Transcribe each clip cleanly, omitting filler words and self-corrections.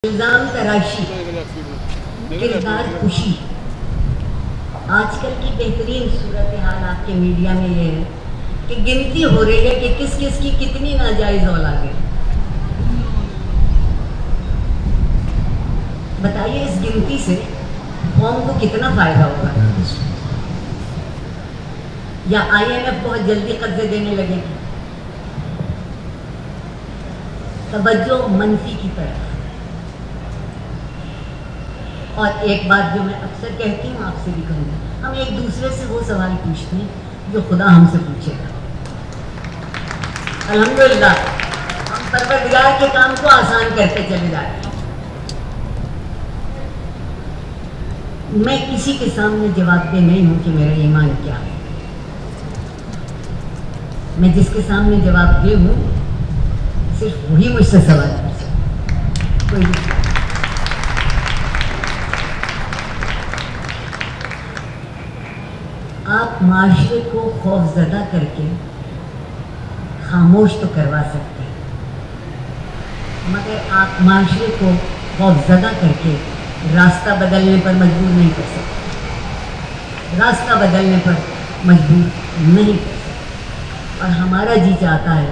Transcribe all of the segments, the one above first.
الزام تراشی، کردار خوشی، آج کل کی بہترین صورتحال آپ کے میڈیا میں یہ ہے کہ گنتی ہو رہی ہے کہ کس کس کی کتنی ناجائز اولادیں۔ بتائیے اس گنتی سے قوم کو کتنا فائدہ ہوگا؟ یا IMF بہت جلدی قرضے دینے لگے گی؟ توجہ منفی کی طرف۔ اور ایک بات جو میں اکثر کہتی ہوں، آپ سے بھی کہوں گی، ہم ایک دوسرے سے وہ سوال پوچھتے ہیں جو خدا ہم سے پوچھے گا۔ الحمدللہ ہم پروردگار کے کام کو آسان کرتے چلے جاتے ہیں۔ میں کسی کے سامنے جواب دہ نہیں ہوں کہ میرا ایمان کیا ہے۔ میں جس کے سامنے جواب دہ ہوں صرف وہی مجھ سے سوال پوچھ سکتا، کوئی نہیں۔ آپ معاشرے کو خوف زدہ کر کے خاموش تو کروا سکتے ہیں، مگر آپ معاشرے کو خوف زدہ کر کے راستہ بدلنے پر مجبور نہیں کر سکتے، راستہ بدلنے پر مجبور نہیں کر سکتے۔ اور ہمارا جی چاہتا ہے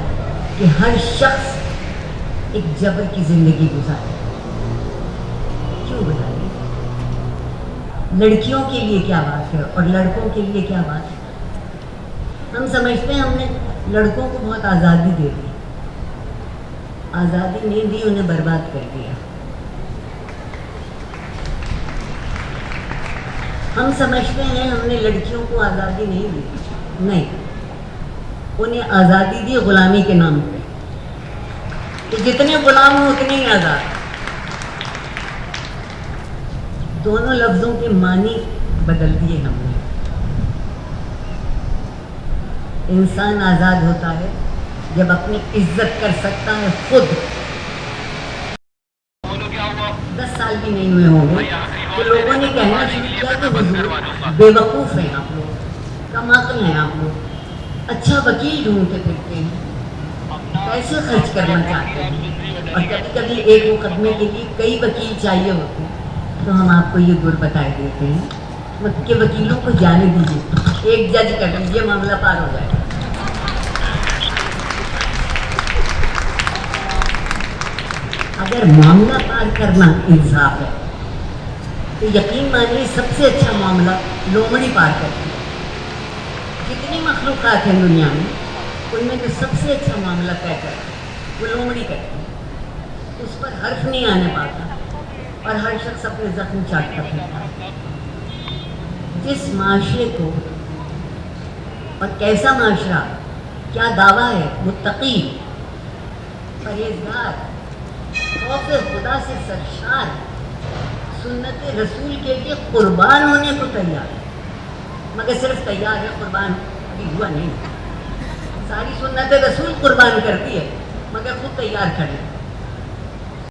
کہ ہر شخص ایک جبر کی زندگی گزارے۔ کیوں گزارے؟ لڑکیوں کے لیے کیا بات ہے اور لڑکوں کے لیے کیا بات ہے؟ ہم سمجھتے ہیں ہم نے لڑکوں کو بہت آزادی دے دی، آزادی نہیں دی، انہیں برباد کر دیا۔ ہم سمجھتے ہیں ہم نے لڑکیوں کو آزادی نہیں دی، نہیں، انہیں آزادی دی غلامی کے نام پہ کہ جتنے غلام ہوں اتنے ہی آزاد۔ دونوں لفظوں کے معنی بدل دیے ہم نے۔ انسان آزاد ہوتا ہے جب اپنی عزت کر سکتا ہے خود۔ 10 سال بھی نہیں ہوئے ہوں گے تو لوگوں نے کہنا شروع کیا کہ حضور بے وقوف ہیں آپ لوگ، کم عقل ہیں آپ لوگ، اچھا وکیل ڈھونڈتے پھرتے ہیں، پیسے خرچ کرنا چاہتے ہیں، اور کبھی کبھی ایک مقدمے کے لیے کئی وکیل چاہیے ہوتے ہیں۔ تو ہم آپ کو یہ گر بتائے دیتے ہیں کہ وکیلوں کو جانے دیجیے، ایک جج کر لیجیے، معاملہ پار ہو جائے گا۔ اگر معاملہ پار کرنا انصاف ہے تو یقین مانیے سب سے اچھا معاملہ لومڑی پار کرتی ہے۔ جتنی مخلوقات ہیں دنیا میں، ان میں جو سب سے اچھا معاملہ طے کرتا ہے وہ لومڑی کرتی ہے۔ اس پر حرف نہیں آنے پاتا اور ہر شخص اپنے زخم چاٹتا پھرتا ہے۔ جس معاشرے کو، اور کیسا معاشرہ، کیا دعویٰ ہے، متقی، پرہیزگار، خوف خدا سے سرشار، سنت رسول کے لیے قربان ہونے کو تیار ہے، مگر صرف تیار ہے، قربان ابھی ہوا نہیں۔ ساری سنت رسول قربان کرتی ہے مگر خود تیار کھڑے۔